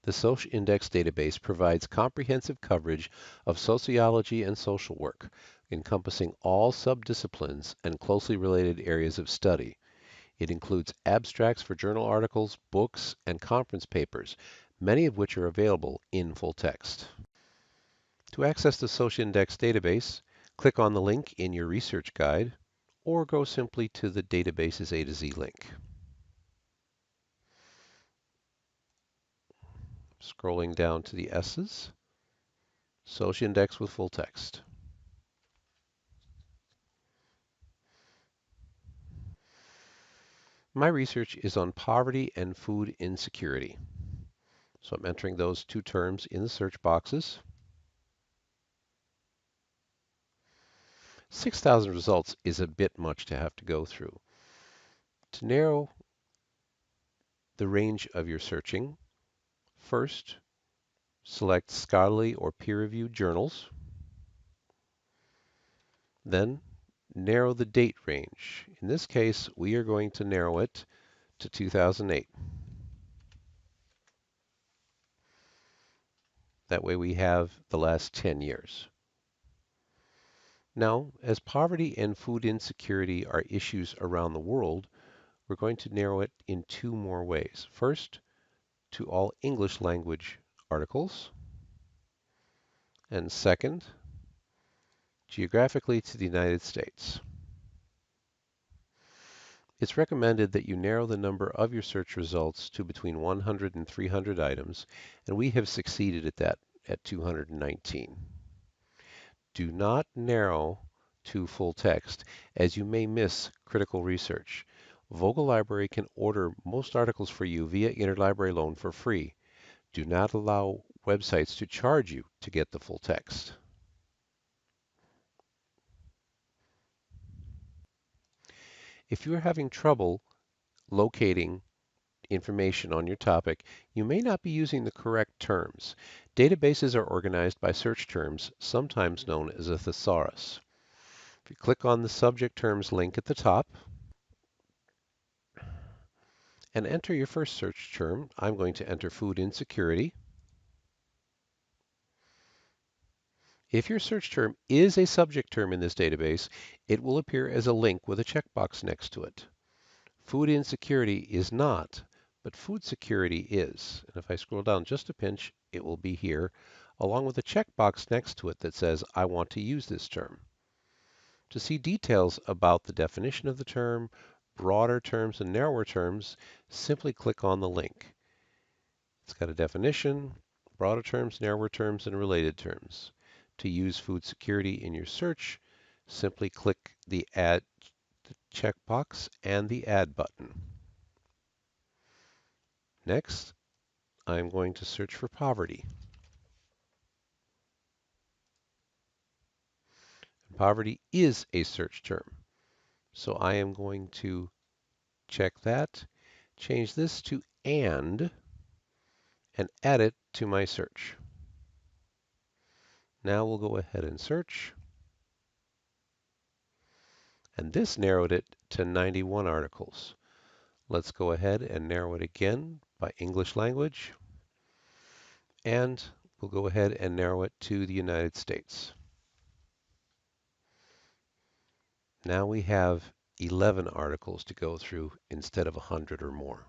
The SocINDEX database provides comprehensive coverage of sociology and social work, encompassing all subdisciplines and closely related areas of study. It includes abstracts for journal articles, books, and conference papers, many of which are available in full text. To access the SocINDEX database, click on the link in your research guide, or go simply to the database's A to Z link. Scrolling down to the S's, SocINDEX with full text. My research is on poverty and food insecurity. So I'm entering those two terms in the search boxes. 6,000 results is a bit much to have to go through. To narrow the range of your searching, first, select scholarly or peer-reviewed journals. Then, narrow the date range. In this case, we are going to narrow it to 2008. That way we have the last 10 years. Now, as poverty and food insecurity are issues around the world, we're going to narrow it in two more ways. First, to all English language articles, and second, geographically to the United States. It's recommended that you narrow the number of your search results to between 100 and 300 items, and we have succeeded at that at 219. Do not narrow to full text, as you may miss critical research. Vogel Library can order most articles for you via interlibrary loan for free. Do not allow websites to charge you to get the full text. If you are having trouble locating information on your topic, you may not be using the correct terms. Databases are organized by search terms, sometimes known as a thesaurus. If you click on the subject terms link at the top and enter your first search term, I'm going to enter food insecurity. If your search term is a subject term in this database, it will appear as a link with a checkbox next to it. Food insecurity is not, but food security is. And if I scroll down just a pinch, it will be here, along with a checkbox next to it that says, I want to use this term. To see details about the definition of the term, broader terms and narrower terms, simply click on the link. It's got a definition, broader terms, narrower terms, and related terms. To use food security in your search, simply click the Add checkbox and the Add button. Next, I'm going to search for poverty. Poverty is a search term, so I am going to check that, change this to and add it to my search. Now we'll go ahead and search. And this narrowed it to 91 articles. Let's go ahead and narrow it again by English language. And we'll go ahead and narrow it to the United States. Now we have 11 articles to go through instead of 100 or more.